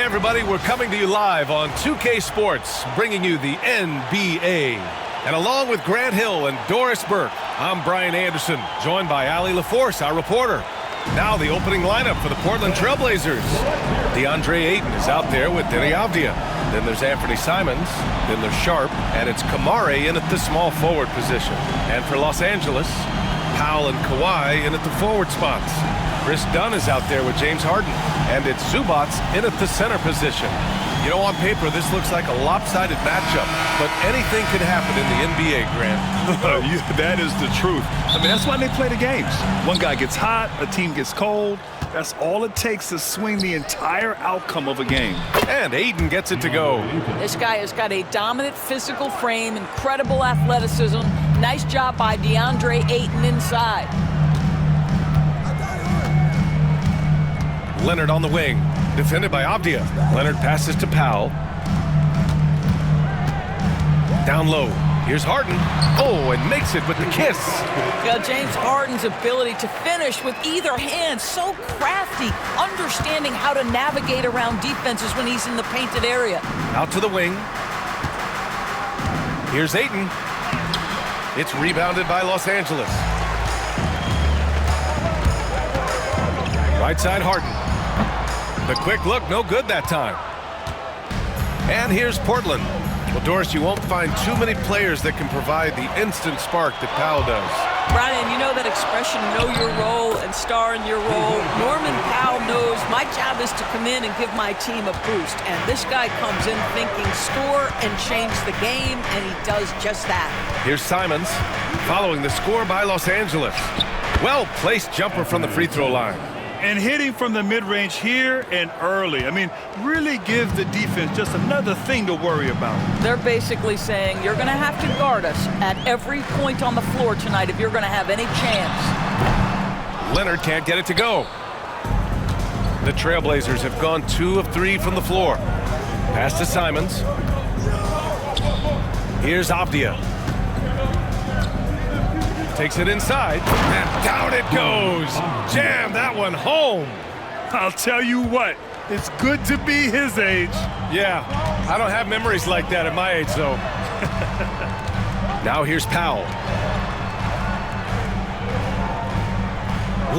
everybody, we're coming to you live on 2K Sports, bringing you the NBA. And along with Grant Hill and Doris Burke, I'm Brian Anderson, joined by Allie LaForce, our reporter. Now the opening lineup for the Portland Trailblazers. DeAndre Ayton is out there with Deni Avdija. Then there's Anthony Simons. Then there's Sharp. And it's Kamari in at the small forward position. And for Los Angeles, Powell and Kawhi in at the forward spots. Chris Dunn is out there with James Harden. And it's Zubac in at the center position. You know, on paper, this looks like a lopsided matchup, but anything can happen in the NBA, Grant. That is the truth. I mean, that's why they play the games. One guy gets hot, a team gets cold. That's all it takes to swing the entire outcome of a game. And Ayton gets it to go. This guy has got a dominant physical frame, incredible athleticism. Nice job by DeAndre Ayton inside. Leonard on the wing, defended by Avdija. Leonard passes to Powell. Down low, here's Harden. Oh, and makes it with the kiss. James Harden's ability to finish with either hand, so crafty, understanding how to navigate around defenses when he's in the painted area. Out to the wing. Here's Ayton. It's rebounded by Los Angeles. Right side, Harden. The quick look, no good that time. And here's Portland. Well, Doris, you won't find too many players that can provide the instant spark that Powell does. Brian, you know that expression, know your role and star in your role. Norman Powell knows my job is to come in and give my team a boost. And this guy comes in thinking score and change the game, and he does just that. Here's Simons, following the score by Los Angeles. Well-placed jumper from the free throw line. And hitting from the mid-range here and early. I mean, really give the defense just another thing to worry about. They're basically saying you're going to have to guard us at every point on the floor tonight if you're going to have any chance. Leonard can't get it to go. The Trailblazers have gone 2 of 3 from the floor. Pass to Simons. Here's Avdija. Takes it inside, and down it goes. Jam that one home. I'll tell you what, it's good to be his age. Yeah, I don't have memories like that at my age, though. Now here's Powell.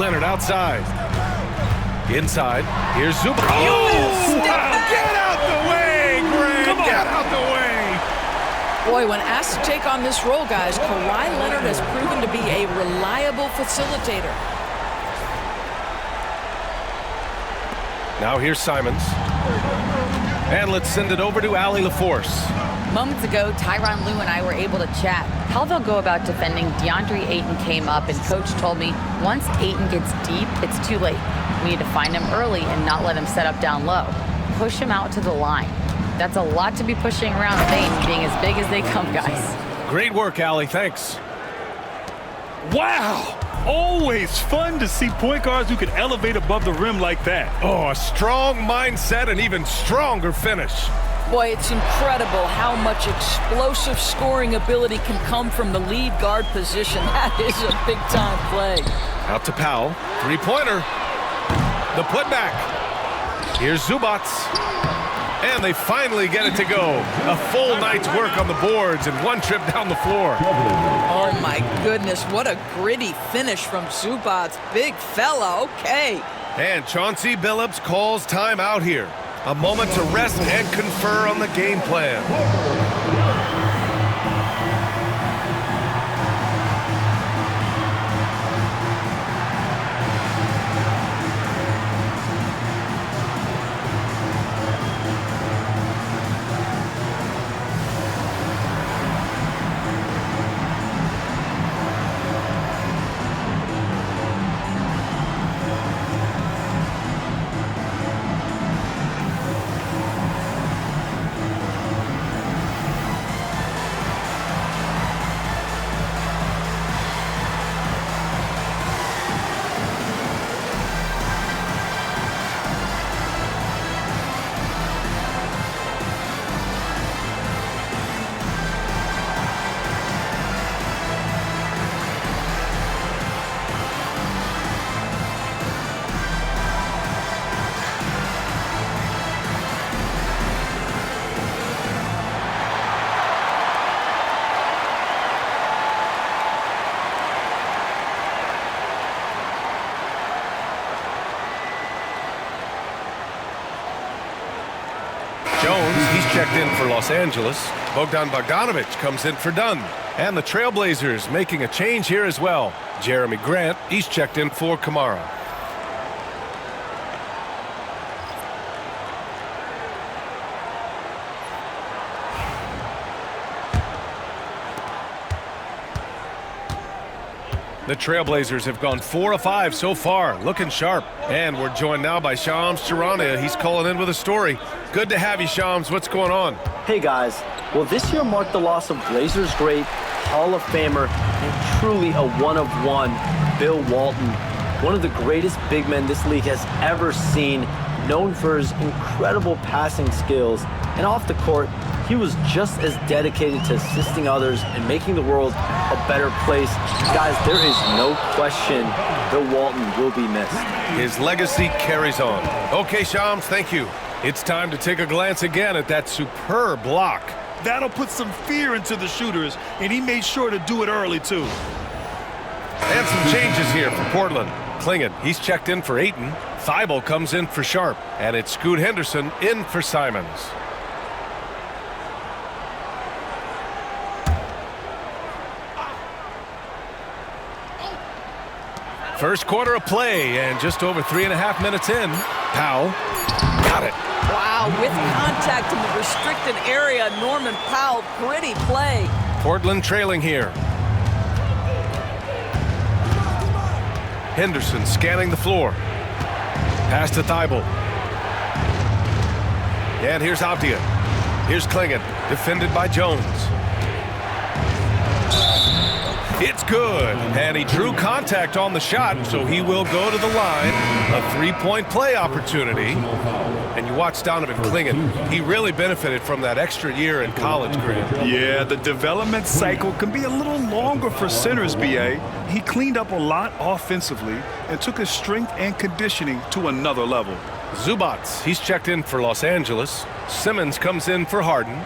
Leonard outside. Inside, here's Zubac. Oh! Get out the way, Grant! Get out the way! Boy, when asked to take on this role, guys, Kawhi Leonard has proven to be a reliable facilitator. Now here's Simons. And let's send it over to Allie LaForce. Moments ago, Tyronn Lue and I were able to chat. How they'll go about defending DeAndre Ayton came up, and Coach told me once Ayton gets deep, it's too late. We need to find him early and not let him set up down low. Push him out to the line. That's a lot to be pushing around Ayton, being as big as they come, guys. Great work, Allie. Thanks. Wow! Always fun to see point guards who can elevate above the rim like that. Oh, a strong mindset and even stronger finish. Boy, it's incredible how much explosive scoring ability can come from the lead guard position. That is a big-time play. Out to Powell. Three-pointer. The putback. Here's Zubac. And they finally get it to go. A full night's work on the boards and one trip down the floor. Oh, my goodness. What a gritty finish from Zubac. Big fella. Okay. And Chauncey Billups calls time out here. A moment to rest and confer on the game plan. checked in for Los Angeles. Bogdan Bogdanovic comes in for Dunn. And the Trailblazers making a change here as well. Jeremy Grant, he's checked in for Kamara. The Trailblazers have gone 4 of 5 so far, looking sharp. And we're joined now by Shams Charania. He's calling in with a story. Good to have you, Shams. What's going on? Hey, guys. Well, this year marked the loss of Blazers great, Hall of Famer, and truly a one-of-one, Bill Walton. One of the greatest big men this league has ever seen, known for his incredible passing skills. And off the court, he was just as dedicated to assisting others and making the world a better place. Guys, there is no question Bill Walton will be missed. His legacy carries on. Okay, Shams, thank you. It's time to take a glance again at that superb block. That'll put some fear into the shooters, and he made sure to do it early, too. And some changes here for Portland. Clingan, he's checked in for Ayton. Thibault comes in for Sharp. And it's Scoot Henderson in for Simons. First quarter of play, and just over 3.5 minutes in. Powell got it. Wow, with contact in the restricted area, Norman Powell, pretty play. Portland trailing here. Henderson scanning the floor. Pass to Thibault. And here's Avdia. Here's Clingan, defended by Jones. It's good, and he drew contact on the shot, so he will go to the line. A three-point play opportunity. And you watch Donovan Clingan. He really benefited from that extra year in college, Grant. Yeah, the development cycle can be a little longer for centers, B.A. He cleaned up a lot offensively and took his strength and conditioning to another level. Zubac, he's checked in for Los Angeles. Simmons comes in for Harden.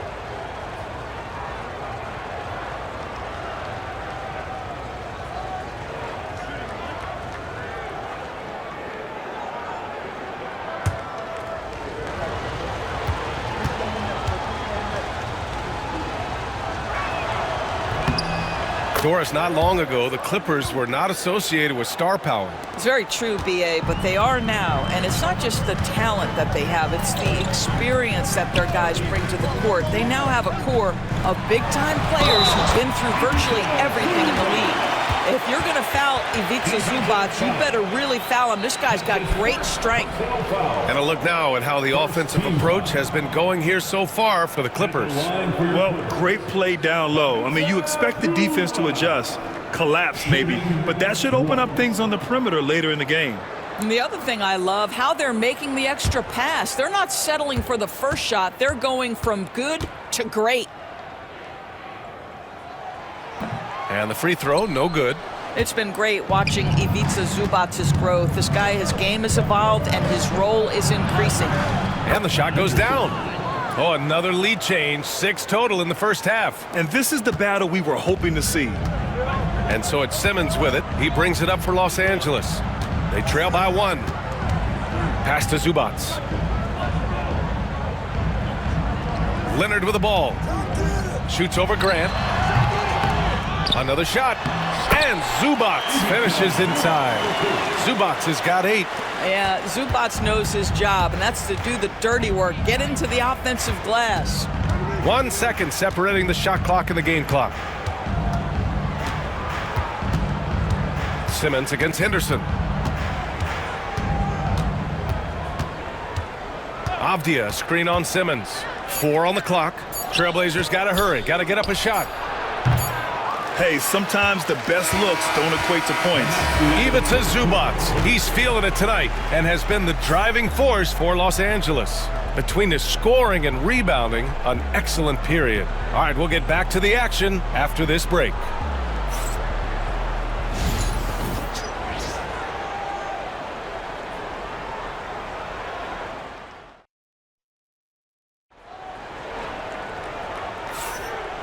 Doris, not long ago, the Clippers were not associated with star power. It's very true, B.A., but they are now. And it's not just the talent that they have, it's the experience that their guys bring to the court. They now have a core of big-time players who've been through virtually everything in the league. If you're going to foul Ivica Zubac, you better really foul him. This guy's got great strength. And a look now at how the offensive approach has been going here so far for the Clippers. Well, great play down low. I mean, you expect the defense to adjust, collapse maybe, but that should open up things on the perimeter later in the game. And the other thing I love, how they're making the extra pass. They're not settling for the first shot. They're going from good to great. And the free throw, no good. It's been great watching Ivica Zubac's growth. This guy, his game has evolved and his role is increasing. And the shot goes down. Oh, another lead change, 6 total in the first half. And this is the battle we were hoping to see. And so it's Simmons with it. He brings it up for Los Angeles. They trail by 1. Pass to Zubac. Leonard with the ball. Shoots over Grant. Another shot. And Zubac finishes inside. Zubac has got 8. Yeah, Zubac knows his job, and that's to do the dirty work. Get into the offensive glass. 1 second separating the shot clock and the game clock. Simmons against Henderson. Avdia, screen on Simmons. 4 on the clock. Trailblazers got to hurry. Got to get up a shot. Hey, sometimes the best looks don't equate to points. Ivica Zubac. He's feeling it tonight and has been the driving force for Los Angeles. Between his scoring and rebounding, an excellent period. All right, we'll get back to the action after this break.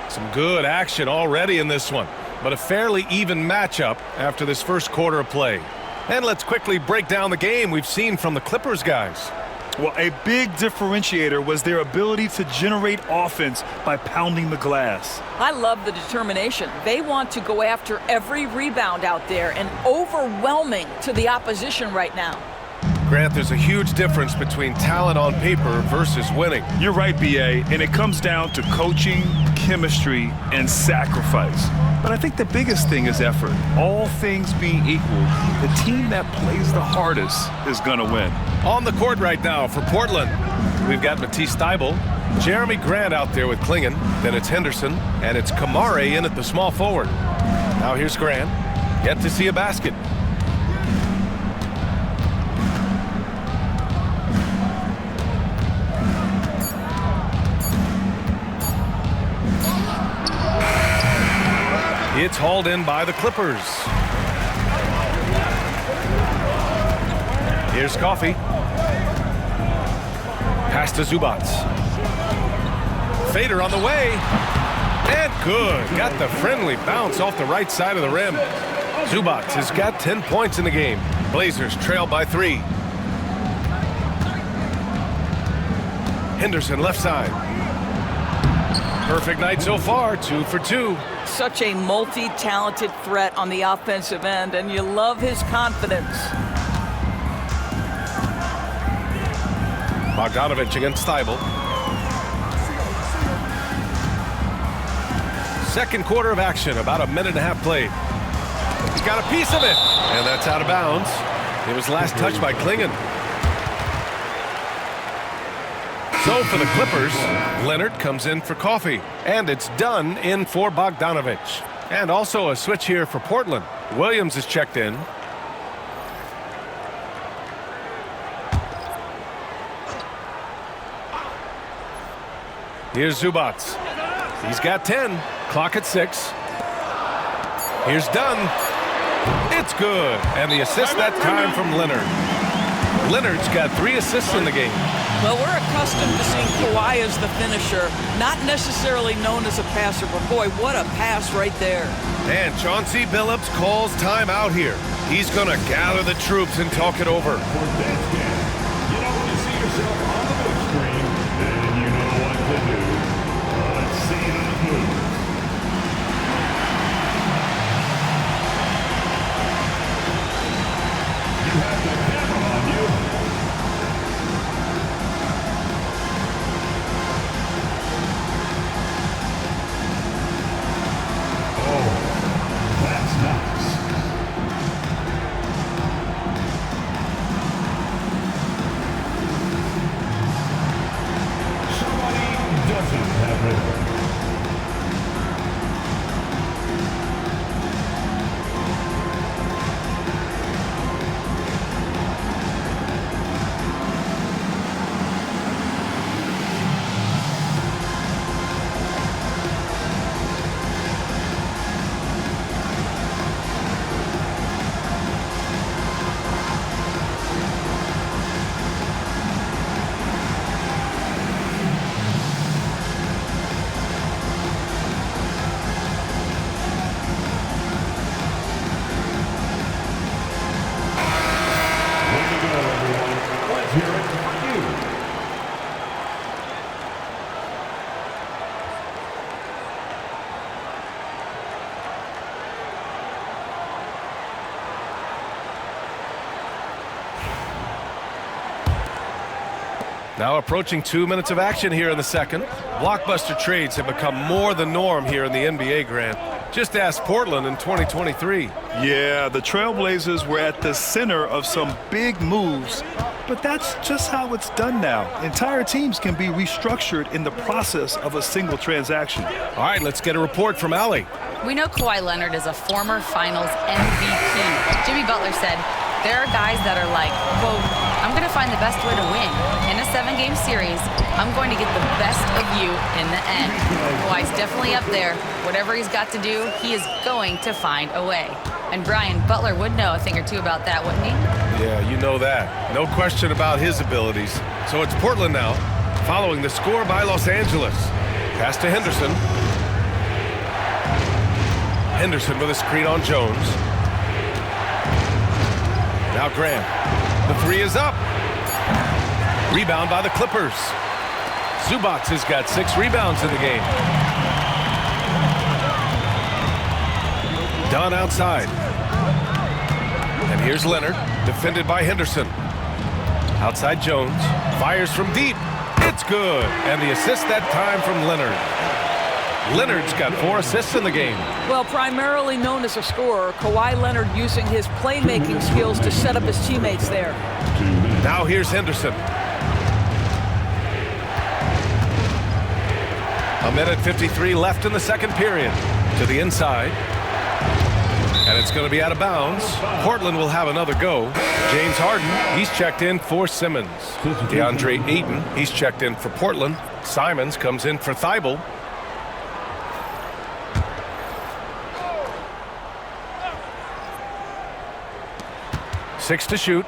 Some good action already in this one, but a fairly even matchup after this first quarter of play. And let's quickly break down the game we've seen from the Clippers guys. Well, a big differentiator was their ability to generate offense by pounding the glass. I love the determination. They want to go after every rebound out there and overwhelming to the opposition right now. Grant, there's a huge difference between talent on paper versus winning. You're right, B.A., and it comes down to coaching, chemistry, and sacrifice. But I think the biggest thing is effort. All things being equal, the team that plays the hardest is going to win. On the court right now for Portland, we've got Matisse Thybulle, Jeremy Grant out there with Klingon, then it's Henderson, and it's Kamare in at the small forward. Now here's Grant, yet to see a basket. It's hauled in by the Clippers. Here's Coffey. Pass to Zubac. Fader on the way. And good. Got the friendly bounce off the right side of the rim. Zubac has got 10 points in the game. Blazers trail by 3. Henderson left side. Perfect night so far, 2 for 2. Such a multi-talented threat on the offensive end, and you love his confidence. Bogdanovich against Thybulle. Second quarter of action, about a minute and a half played. He's got a piece of it, and that's out of bounds. It was last touched by Klingon. So for the Clippers, Leonard comes in for Coffey, and it's Dunn in for Bogdanovich. And also a switch here for Portland. Williams is checked in. Here's Zubac. He's got 10. Clock at 6. Here's Dunn. It's good. And the assist that time from Leonard. Leonard's got 3 assists in the game. Well, we're accustomed to seeing Kawhi as the finisher, not necessarily known as a passer, but boy, what a pass right there. And Chauncey Billups calls time out here. He's going to gather the troops and talk it over. For this game, you know when you see yourself on the big screen, then you know what to do. Let's see the moves. You have the camera on you. That's nice. Somebody doesn't have rhythm. Way to go, everyone. Let's hear it for you. Now approaching 2 minutes of action here in the second. Blockbuster trades have become more the norm here in the NBA, Grant. Just ask Portland in 2023. Yeah, the Trailblazers were at the center of some big moves, but that's just how it's done now. Entire teams can be restructured in the process of a single transaction. All right, let's get a report from Allie. We know Kawhi Leonard is a former Finals MVP. Jimmy Butler said, there are guys that are like, quote, I'm going to find the best way to win. In a 7-game series, I'm going to get the best of you in the end. Kawhi's definitely up there. Whatever he's got to do, he is going to find a way. And Brian, Butler would know a thing or two about that, wouldn't he? Yeah, you know that. No question about his abilities. So it's Portland now, following the score by Los Angeles. Pass to Henderson. Henderson with a screen on Jones. Now Grant. The 3 is up. Rebound by the Clippers. Zubac has got 6 rebounds in the game. Dunn outside. And here's Leonard, defended by Henderson. Outside Jones, fires from deep. It's good. And the assist that time from Leonard. Leonard's got 4 assists in the game. Well, primarily known as a scorer, Kawhi Leonard using his playmaking skills to set up his teammates there. Now here's Henderson. A minute 53 left in the second period. To the inside. And it's going to be out of bounds. Portland will have another go. James Harden, he's checked in for Simmons. DeAndre Ayton, he's checked in for Portland. Simons comes in for Thibault. Six to shoot.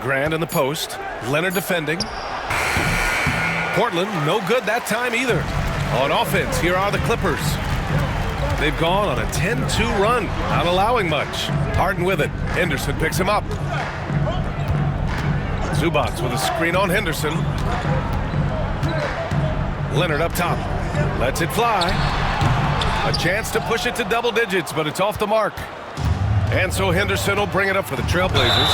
Grant in the post. Leonard defending. Portland, no good that time either. On offense, here are the Clippers. They've gone on a 10-2 run, not allowing much. Harden with it. Henderson picks him up. Zubac with a screen on Henderson. Leonard up top. Lets it fly. A chance to push it to double digits, but it's off the mark. And so Henderson will bring it up for the Trailblazers.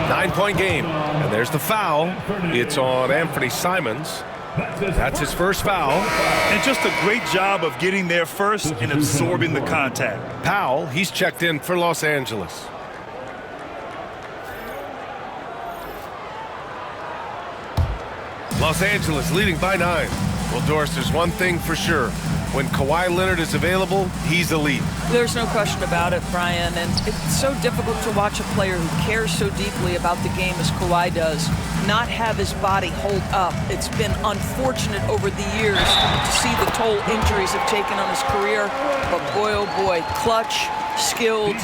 9-point game. And there's the foul. It's on Anthony Simons. That's his first foul. And just a great job of getting there first and absorbing the contact. Powell, he's checked in for Los Angeles. Los Angeles leading by 9. Well, Doris, there's one thing for sure. When Kawhi Leonard is available, he's elite. There's no question about it, Brian. And it's so difficult to watch a player who cares so deeply about the game as Kawhi does not have his body hold up. It's been unfortunate over the years to see the toll injuries have taken on his career. But boy, oh boy, clutch, skilled,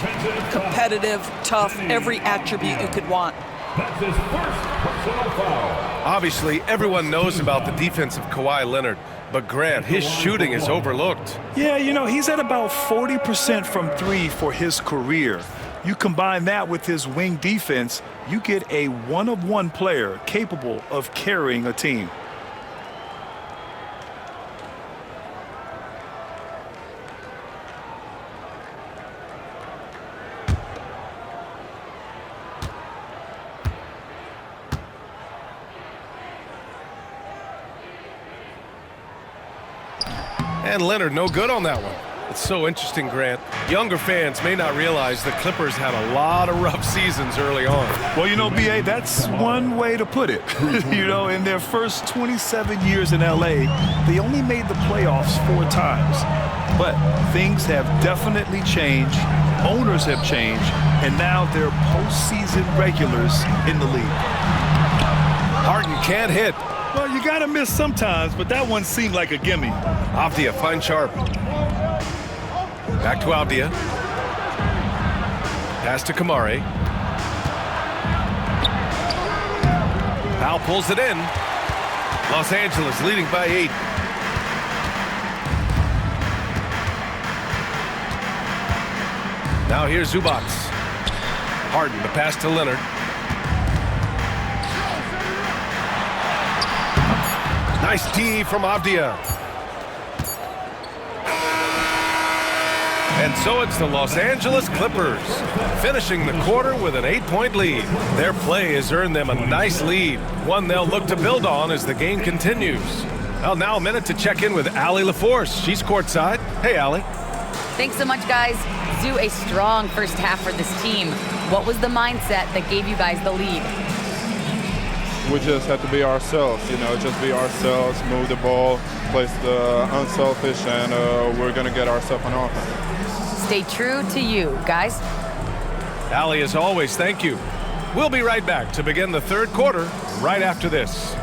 competitive, tough, every attribute you could want. That's his first personal foul. Obviously, everyone knows about the defense of Kawhi Leonard. But Grant, his shooting is overlooked. Yeah, you know, he's at about 40% from 3 for his career. You combine that with his wing defense, you get a one-of-one player capable of carrying a team. And Leonard no good on that one. It's so interesting, Grant. Younger fans may not realize the Clippers had a lot of rough seasons early on. Well, you know, B.A., that's one way to put it. You know, in their first 27 years in L.A., they only made the playoffs 4 times. But things have definitely changed. Owners have changed. And now they're postseason regulars in the league. Harden can't hit. Well, you got to miss sometimes, but that one seemed like a gimme. Avdia finds Sharp. Back to Avdia. Pass to Kamare. Powell pulls it in. Los Angeles leading by 8. Now here's Zubac. Harden, the pass to Leonard. Nice D from Avdia. And so it's the Los Angeles Clippers finishing the quarter with an 8-point lead. Their play has earned them a nice lead, one they'll look to build on as the game continues. Well, now a minute to check in with Allie LaForce. She's courtside. Hey, Allie. Thanks so much, guys. Zoo, a strong first half for this team. What was the mindset that gave you guys the lead? We just have to be ourselves, you know, just be ourselves, move the ball, play the unselfish, and we're going to get ourselves an offense. Stay true to you, guys. Allie, as always, thank you. We'll be right back to begin the third quarter right after this.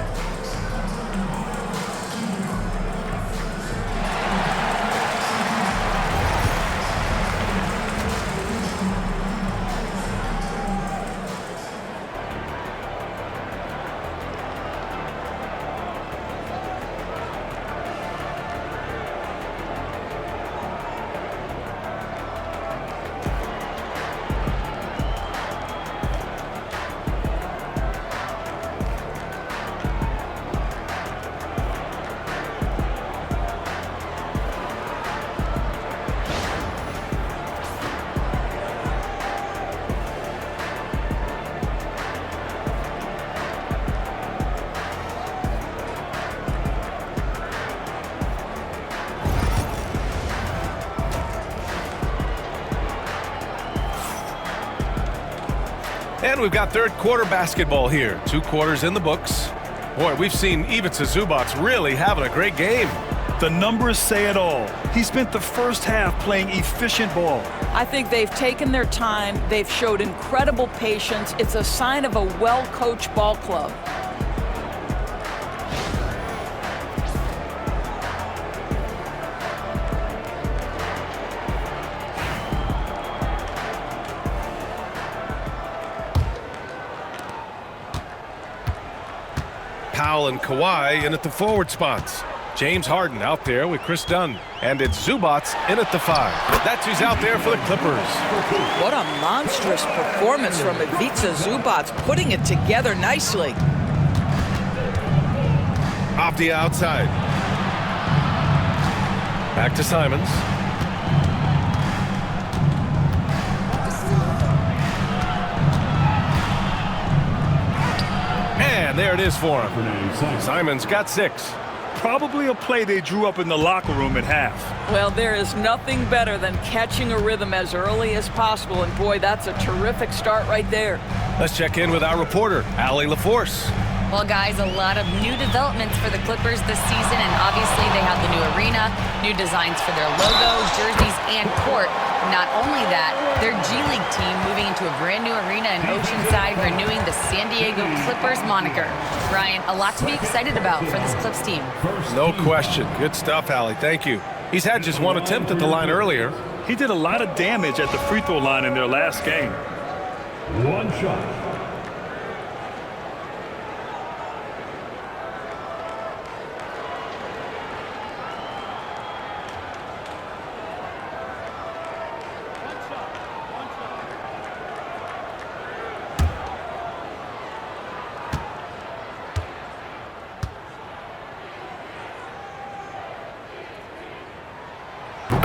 And we've got third quarter basketball here. 2 quarters in the books. Boy, we've seen Ivica Zubac really having a great game. The numbers say it all. He spent the first half playing efficient ball. I think they've taken their time. They've showed incredible patience. It's a sign of a well-coached ball club. Powell and Kawhi in at the forward spots. James Harden out there with Chris Dunn. And it's Zubac in at the 5. That's who's out there for the Clippers. What a monstrous performance from Ivica Zubac, putting it together nicely. Off the outside. Back to Simons. And there it is for him. Simons got 6. Probably a play they drew up in the locker room at half. Well, there is nothing better than catching a rhythm as early as possible, and boy, that's a terrific start right there. Let's check in with our reporter, Allie LaForce. Well, guys, a lot of new developments for the Clippers this season, and obviously they have the new arena, new designs for their logos, jerseys, and court. Not only that, their G League team moving into a brand new arena in Oceanside, renewing the San Diego Clippers moniker. Ryan, a lot to be excited about for this Clips team. No question. Good stuff, Allie. Thank you. He's had just 1 attempt at the line earlier. He did a lot of damage at the free throw line in their last game. 1 shot.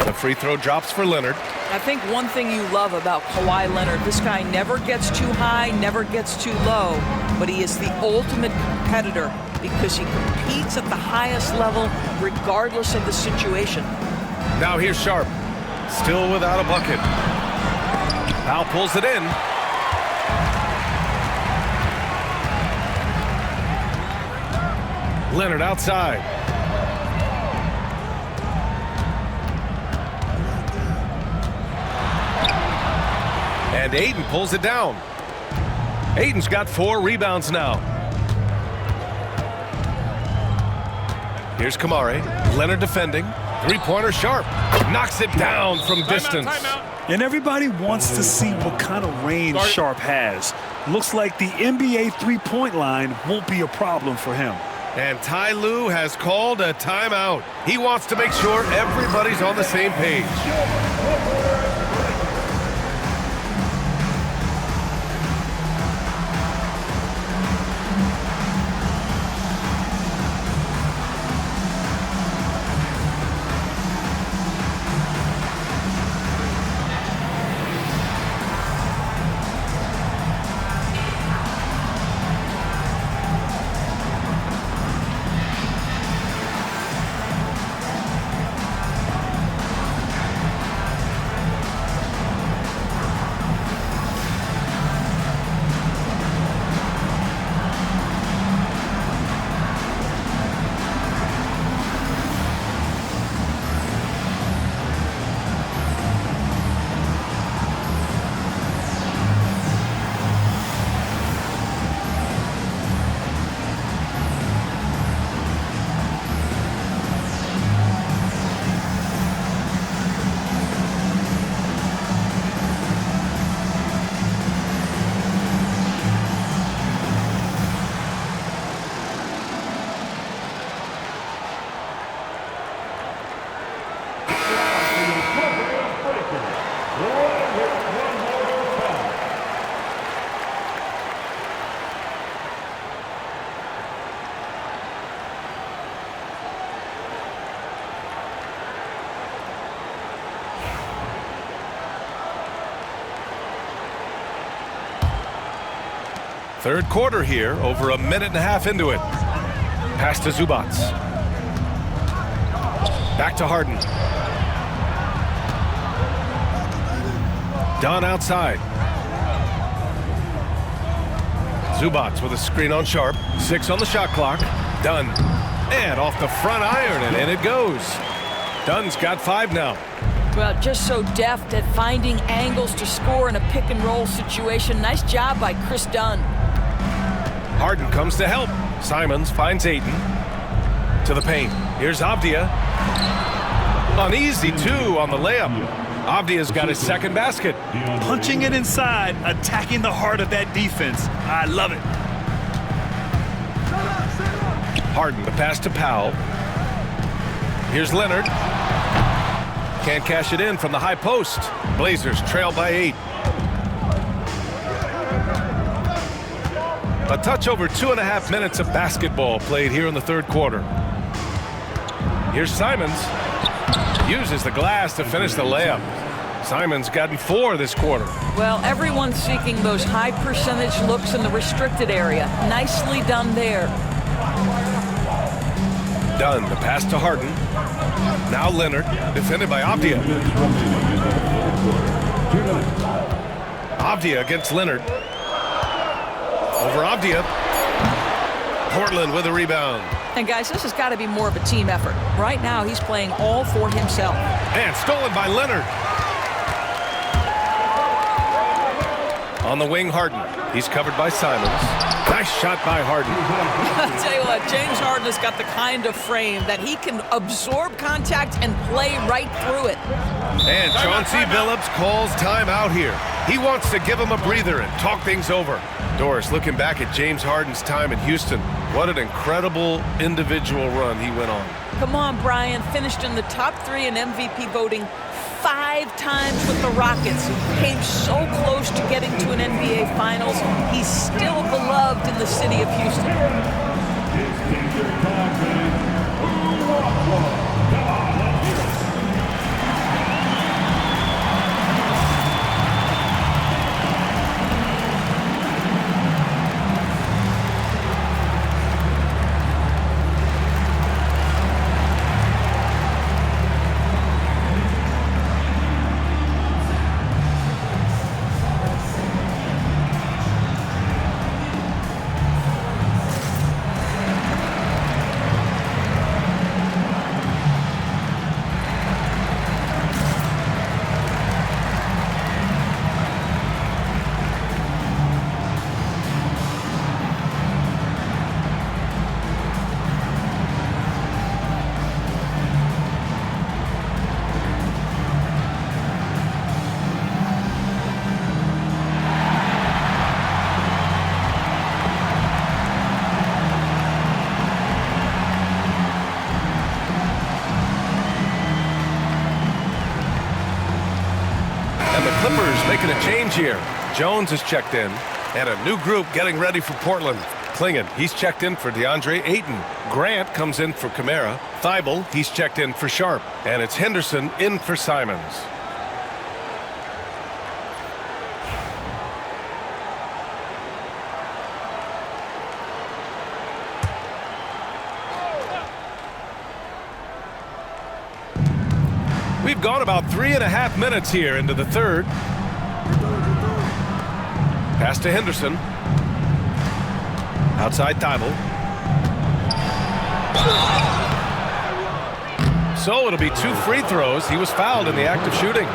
The free throw drops for Leonard. I think one thing you love about Kawhi Leonard, this guy never gets too high, never gets too low, but he is the ultimate competitor because he competes at the highest level regardless of the situation. Now here's Sharp. Still without a bucket. Powell pulls it in. Leonard outside. And Ayton pulls it down. Ayton's got 4 rebounds now. Here's Kamari. Leonard defending. 3-pointer Sharp. Knocks it down from distance. And everybody wants to see what kind of range Sharp has. Looks like the NBA three-point line won't be a problem for him. And Ty Lue has called a timeout. He wants to make sure everybody's on the same page. Third quarter here, over a minute and a half into it. Pass to Zubac. Back to Harden. Dunn outside. Zubats with a screen on Sharp. 6 on the shot clock. Dunn. And off the front iron, and in it goes. Dunn's got 5 now. Well, just so deft at finding angles to score in a pick-and-roll situation. Nice job by Chris Dunn. Harden comes to help. Simons finds Ayton. To the paint. Here's Avdia. An easy 2 on the layup. Avdia's got his second basket. Punching it inside, attacking the heart of that defense. I love it. Harden, the pass to Powell. Here's Leonard. Can't cash it in from the high post. Blazers trail by 8. A touch over 2.5 minutes of basketball played here in the third quarter. Here's Simons. Uses the glass to finish the layup. Simons gotten 4 this quarter. Well, everyone's seeking those high percentage looks in the restricted area. Nicely done there. Dunn, the pass to Harden. Now Leonard, defended by Avdia. Avdia against Leonard. Over Avdia. Portland with a rebound. And guys, this has got to be more of a team effort. Right now, he's playing all for himself. And stolen by Leonard. On the wing, Harden. He's covered by Simons. Nice shot by Harden. I'll tell you what, James Harden has got the kind of frame that he can absorb contact and play right through it. And Chauncey Billups calls time out here. He wants to give him a breather and talk things over. Doris, looking back at James Harden's time in Houston, what an incredible individual run he went on. Come on, Brian. Finished in the top 3 in MVP voting 5 times with the Rockets. Came so close to getting to an NBA Finals. He's still beloved in the city of Houston. Clippers making a change here. Jones is checked in, and a new group getting ready for Portland. Klingon, he's checked in for DeAndre Ayton. Grant comes in for Kamara. Thibault, he's checked in for Sharp. And it's Henderson in for Simons. We've gone about 3.5 minutes here into the third. Pass to Henderson. Outside Thibault. So it'll be 2 free throws. He was fouled in the act of shooting.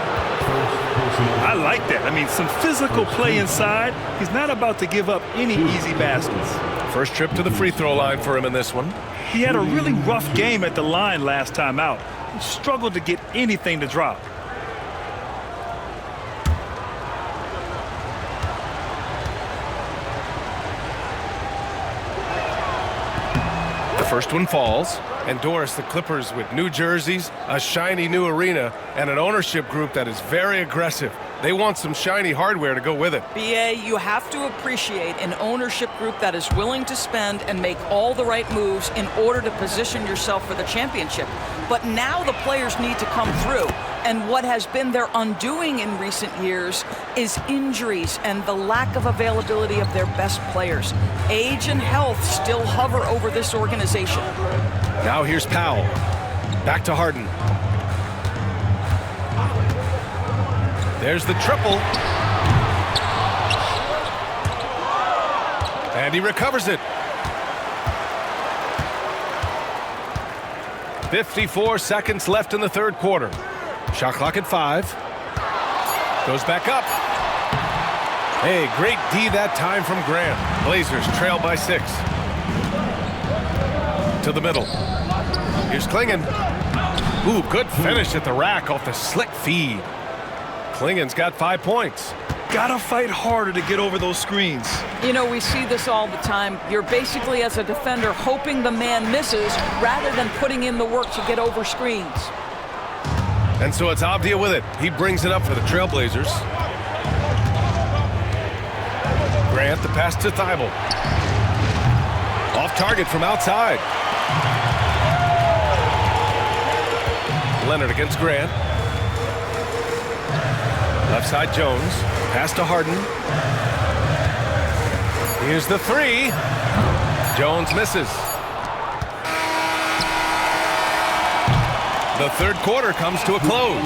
I like that. I mean, some physical play inside. He's not about to give up any easy baskets. First trip to the free throw line for him in this one. He had a really rough game at the line last time out. He struggled to get anything to drop. The first one falls. And Doris, the Clippers with new jerseys, a shiny new arena, and an ownership group that is very aggressive. They want some shiny hardware to go with it. BA, you have to appreciate an ownership group that is willing to spend and make all the right moves in order to position yourself for the championship. But now the players need to come through. And what has been their undoing in recent years is injuries and the lack of availability of their best players. Age and health still hover over this organization. Now here's Powell. Back to Harden. There's the triple. And he recovers it. 54 seconds left in the third quarter. Shot clock at 5. Goes back up. Hey, great D that time from Grant. Blazers trail by 6. To the middle. Here's Clingan. Ooh, good finish at the rack off the slick feed. Klingen's got 5 points. Gotta fight harder to get over those screens. You know, we see this all the time. You're basically, as a defender, hoping the man misses rather than putting in the work to get over screens. And so it's Avdia with it. He brings it up for the Trailblazers. Grant, the pass to Thibault. Off target from outside. Leonard against Grant. Left side Jones. Pass to Harden. Here's the 3. Jones misses. The third quarter comes to a close.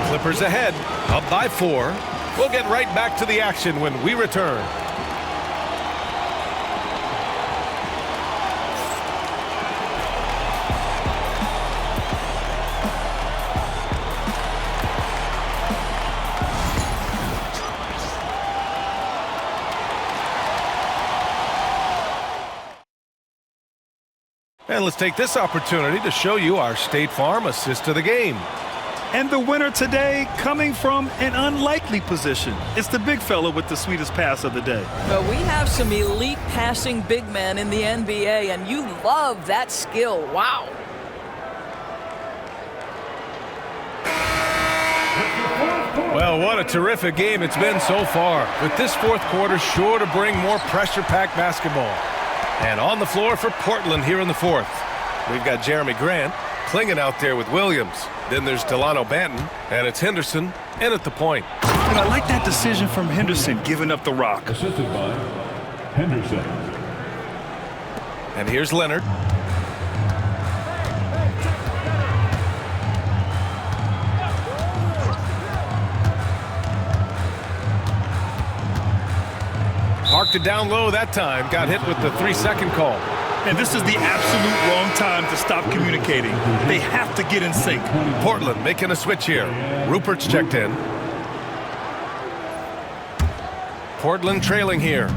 Clippers ahead, up by 4. We'll get right back to the action when we return. And let's take this opportunity to show you our State Farm assist of the game. And the winner today coming from an unlikely position. It's the big fella with the sweetest pass of the day. Well, we have some elite passing big men in the NBA, and you love that skill. Wow. Well, what a terrific game it's been so far. With this fourth quarter sure to bring more pressure-packed basketball. And on the floor for Portland here in the fourth. We've got Jeremy Grant, Clingan out there with Williams. Then there's Delano Banton, and it's Henderson in at the point. And I like that decision from Henderson, giving up the rock. Assisted by Henderson. And here's Leonard. Parked it down low that time. Got hit with the 3-second call. And this is the absolute wrong time to stop communicating. They have to get in sync. Portland making a switch here. Rupert's checked in. Portland trailing here.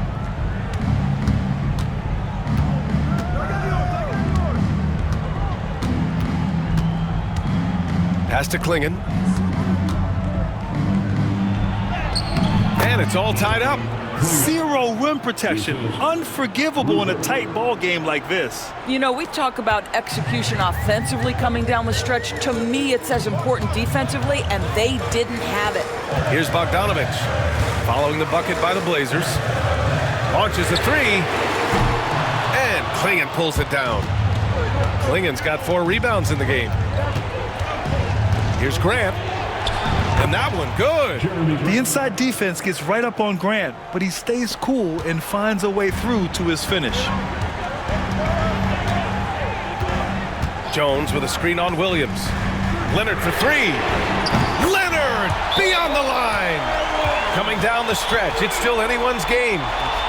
Pass to Clingan. And it's all tied up. Zero rim protection. Unforgivable in a tight ball game like this. You know, we talk about execution offensively coming down the stretch. To me, it's as important defensively, and they didn't have it. Here's Bogdanovich. Following the bucket by the Blazers. Launches a 3. And Clingan pulls it down. Klingan's got 4 rebounds in the game. Here's Grant. And that one, good. The inside defense gets right up on Grant, but he stays cool and finds a way through to his finish. Jones with a screen on Williams. Leonard for 3. Leonard beyond the line. Coming down the stretch. It's still anyone's game.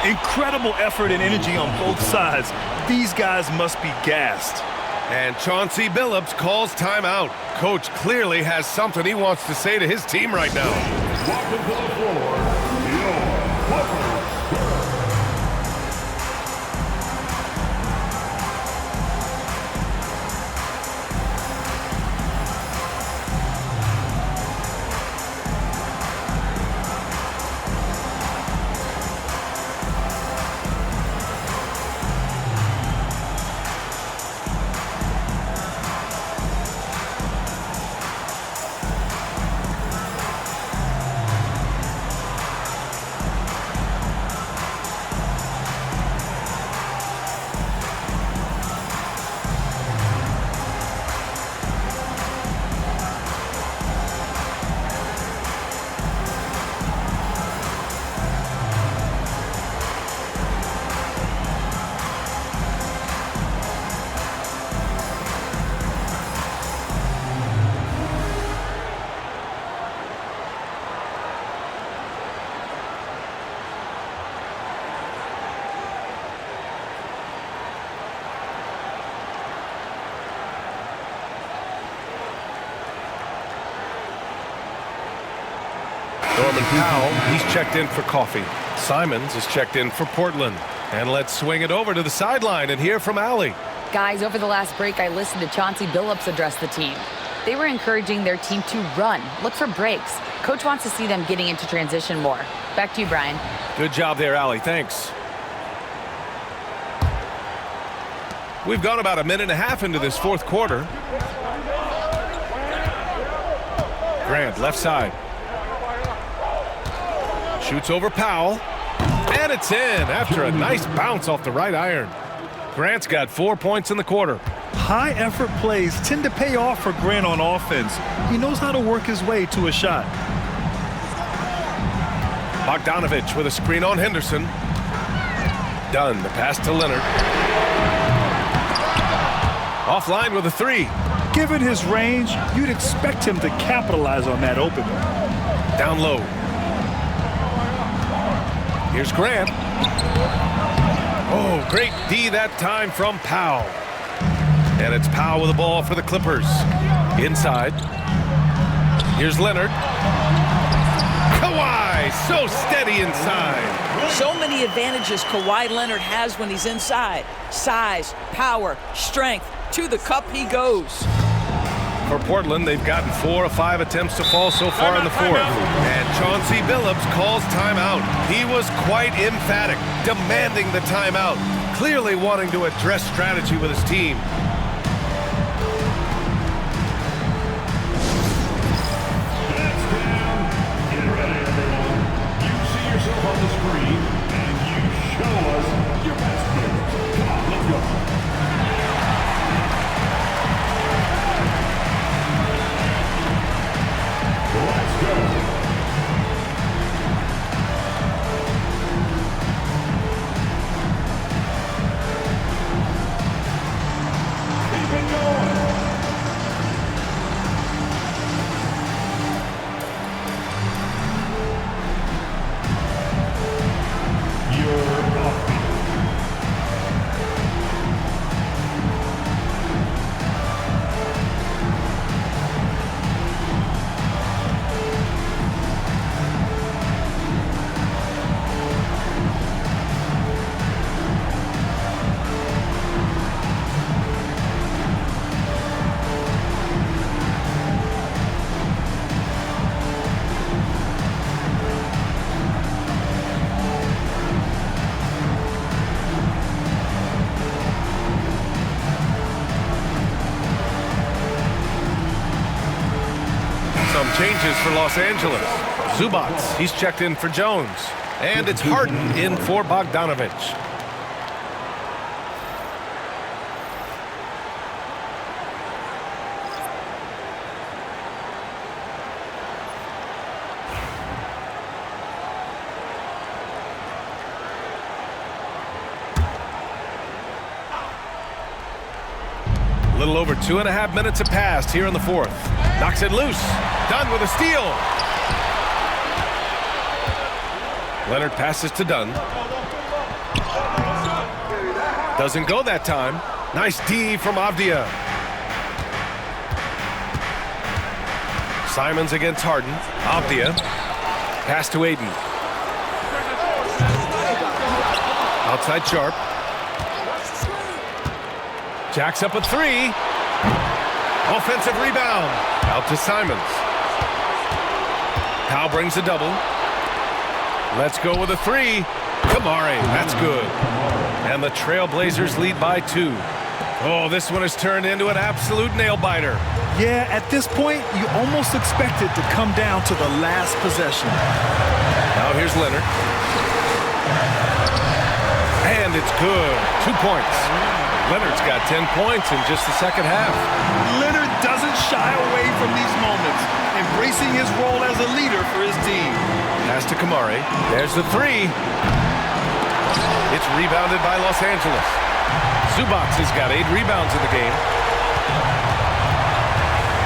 Incredible effort and energy on both sides. These guys must be gassed. And Chauncey Billups calls timeout. Coach clearly has something he wants to say to his team right now. Welcome to the floor, your Clippers. Norman Powell, he's checked in for coffee. Simons is checked in for Portland. And let's swing it over to the sideline and hear from Allie. Guys, over the last break, I listened to Chauncey Billups address the team. They were encouraging their team to run, look for breaks. Coach wants to see them getting into transition more. Back to you, Brian. Good job there, Allie. Thanks. We've gone about a minute and a half into this fourth quarter. Grant, left side. Shoots over Powell. And it's in after a nice bounce off the right iron. Grant's got 4 points in the quarter. High-effort plays tend to pay off for Grant on offense. He knows how to work his way to a shot. Bogdanovich with a screen on Henderson. Dunn, the pass to Leonard. Offline with a three. Given his range, you'd expect him to capitalize on that opening. Down low. Here's Grant. Oh, great D that time from Powell. And it's Powell with the ball for the Clippers. Inside. Here's Leonard. Kawhi, so steady inside. So many advantages Kawhi Leonard has when he's inside. Size, power, strength. To the cup he goes. For Portland, they've gotten 4 of 5 attempts to fall so far in the fourth. And Chauncey Billups calls timeout. He was quite emphatic, demanding the timeout, clearly wanting to address strategy with his team. That's down. Get ready, everyone. You see yourself on the screen, and you show us your best moves. Come on, let's go. Let's go. Keep it going. You're off. Some changes for Los Angeles. Zubats, he's checked in for Jones. And it's Harden in for Bogdanovich. A little over 2.5 minutes have passed here in the fourth. Knocks it loose. Dunn with a steal. Leonard passes to Dunn. Doesn't go that time. Nice D from Avdia. Simons against Harden. Avdia. Pass to Aiden. Outside Sharp. Jacks up a three. Offensive rebound. Out to Simons. Powell brings a double. Let's go with a three. Kamari, that's good. And the Trailblazers lead by 2. Oh, this one has turned into an absolute nail-biter. Yeah, at this point, you almost expect it to come down to the last possession. Now here's Leonard. And it's good. 2 points. Leonard's got 10 points in just the second half. Leonard doesn't shy away from these moments, embracing his role as a leader for his team. Pass to Kamari. There's the three. It's rebounded by Los Angeles. Zubats has got 8 rebounds in the game.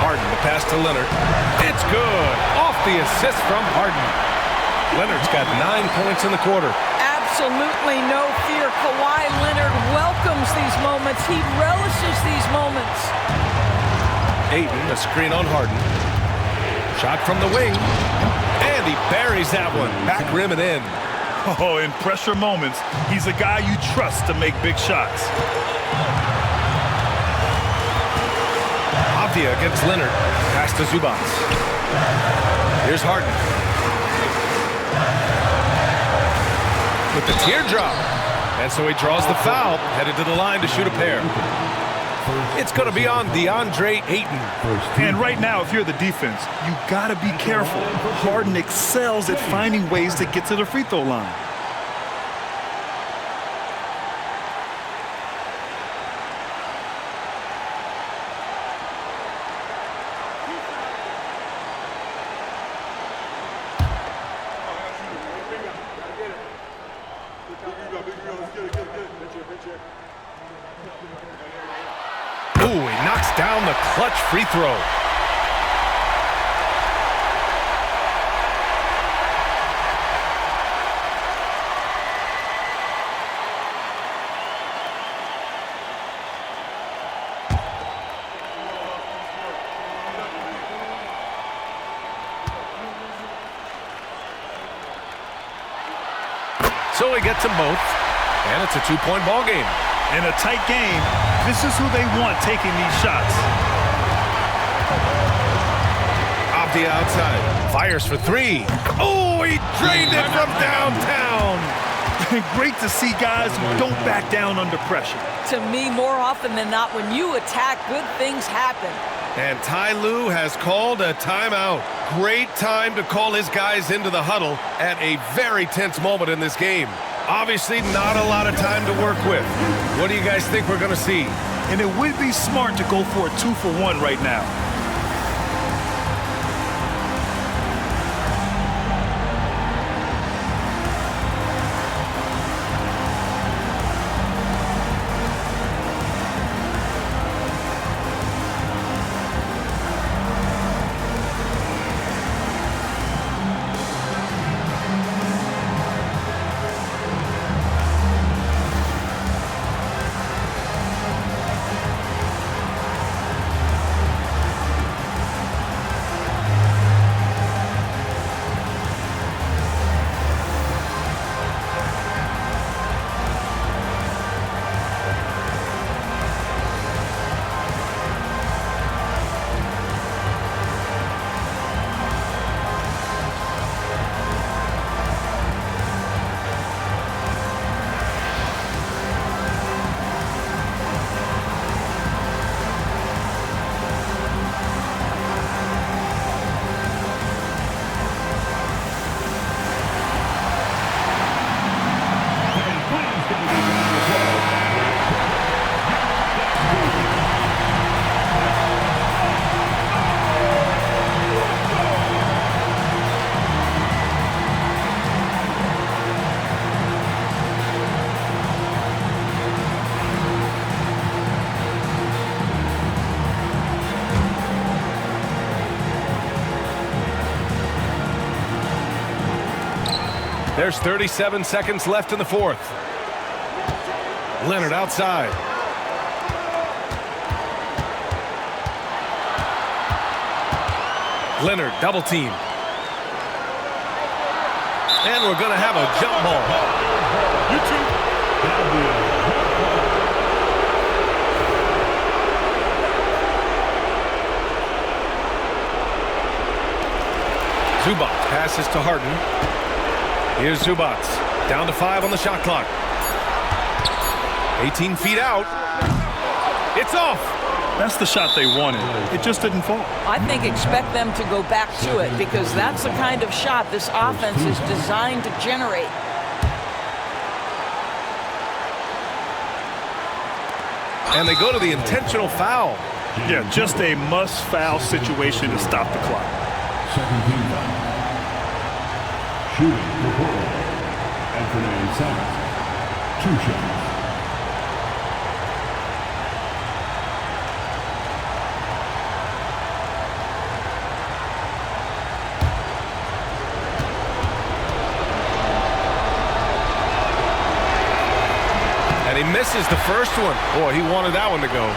Harden, the pass to Leonard. It's good. Off the assist from Harden. Leonard's got 9 points in the quarter. Absolutely no fear. Kawhi Leonard welcomes these moments. He relishes these moments. Ayton, a screen on Harden. Shot from the wing. And he buries that one. Back rim and in. Oh, in pressure moments, he's a guy you trust to make big shots. Avdia against Leonard. Pass to Zubac. Here's Harden. With the teardrop. And so he draws the foul. Headed to the line to shoot a pair. It's going to be on DeAndre Ayton. And right now, if you're the defense, you got to be careful. Harden excels at finding ways to get to the free throw line. Ooh, he knocks down the clutch free throw. So he gets them both, and it's a two-point ball game. In a tight game, this is who they want taking these shots. Avdia outside. Fires for three. Oh, he drained it from downtown. Great to see guys who don't back down under pressure. To me, more often than not, when you attack, good things happen. And Ty Lue has called a timeout. Great time to call his guys into the huddle at a very tense moment in this game. Obviously, not a lot of time to work with. What do you guys think we're going to see? And it would be smart to go for a 2-for-1 right now. There's 37 seconds left in the fourth. Leonard outside. Leonard double team. And we're going to have a jump ball. Zubac passes to Harden. Here's Zubac. Down to 5 on the shot clock. 18 feet out. It's off. That's the shot they wanted. It just didn't fall. I think expect them to go back to it because that's the kind of shot this offense is designed to generate. And they go to the intentional foul. Yeah, just a must-foul situation to stop the clock. Second team foul. Shooting for Portland. Anthony Simons. 2 shots. And he misses the first one. Boy, he wanted that one to go.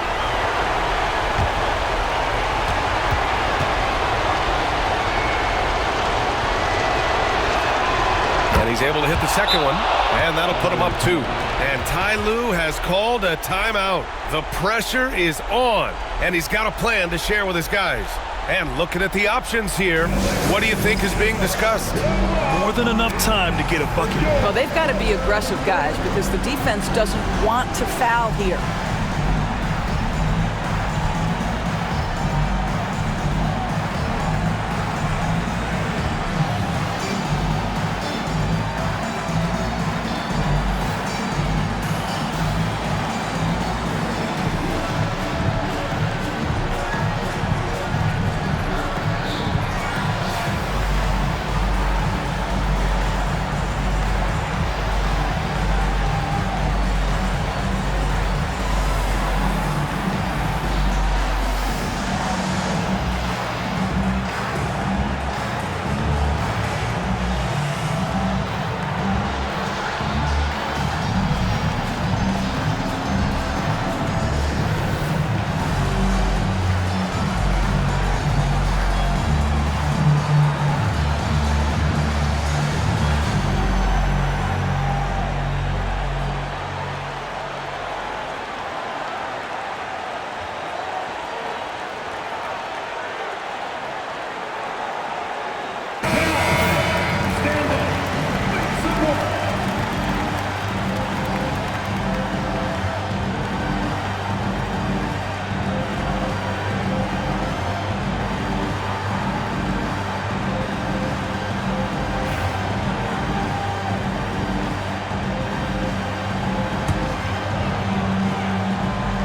He's able to hit the second one, and that'll put him up 2. And Ty Lue has called a timeout. The pressure is on, and he's got a plan to share with his guys. And looking at the options here, what do you think is being discussed? More than enough time to get a bucket. Well, they've got to be aggressive, guys, because the defense doesn't want to foul here.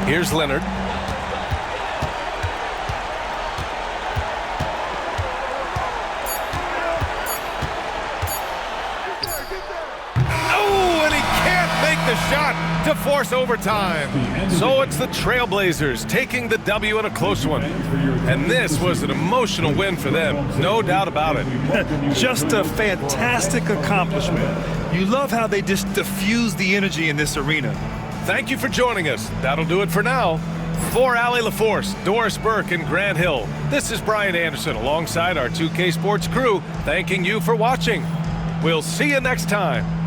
Here's Leonard. Oh, and he can't make the shot to force overtime. So it's the Trailblazers taking the W in a close one. And this was an emotional win for them, no doubt about it. Just a fantastic accomplishment. You love how they just diffuse the energy in this arena. Thank you for joining us. That'll do it for now. For Allie LaForce, Doris Burke, and Grant Hill, this is Brian Anderson alongside our 2K Sports crew, thanking you for watching. We'll see you next time.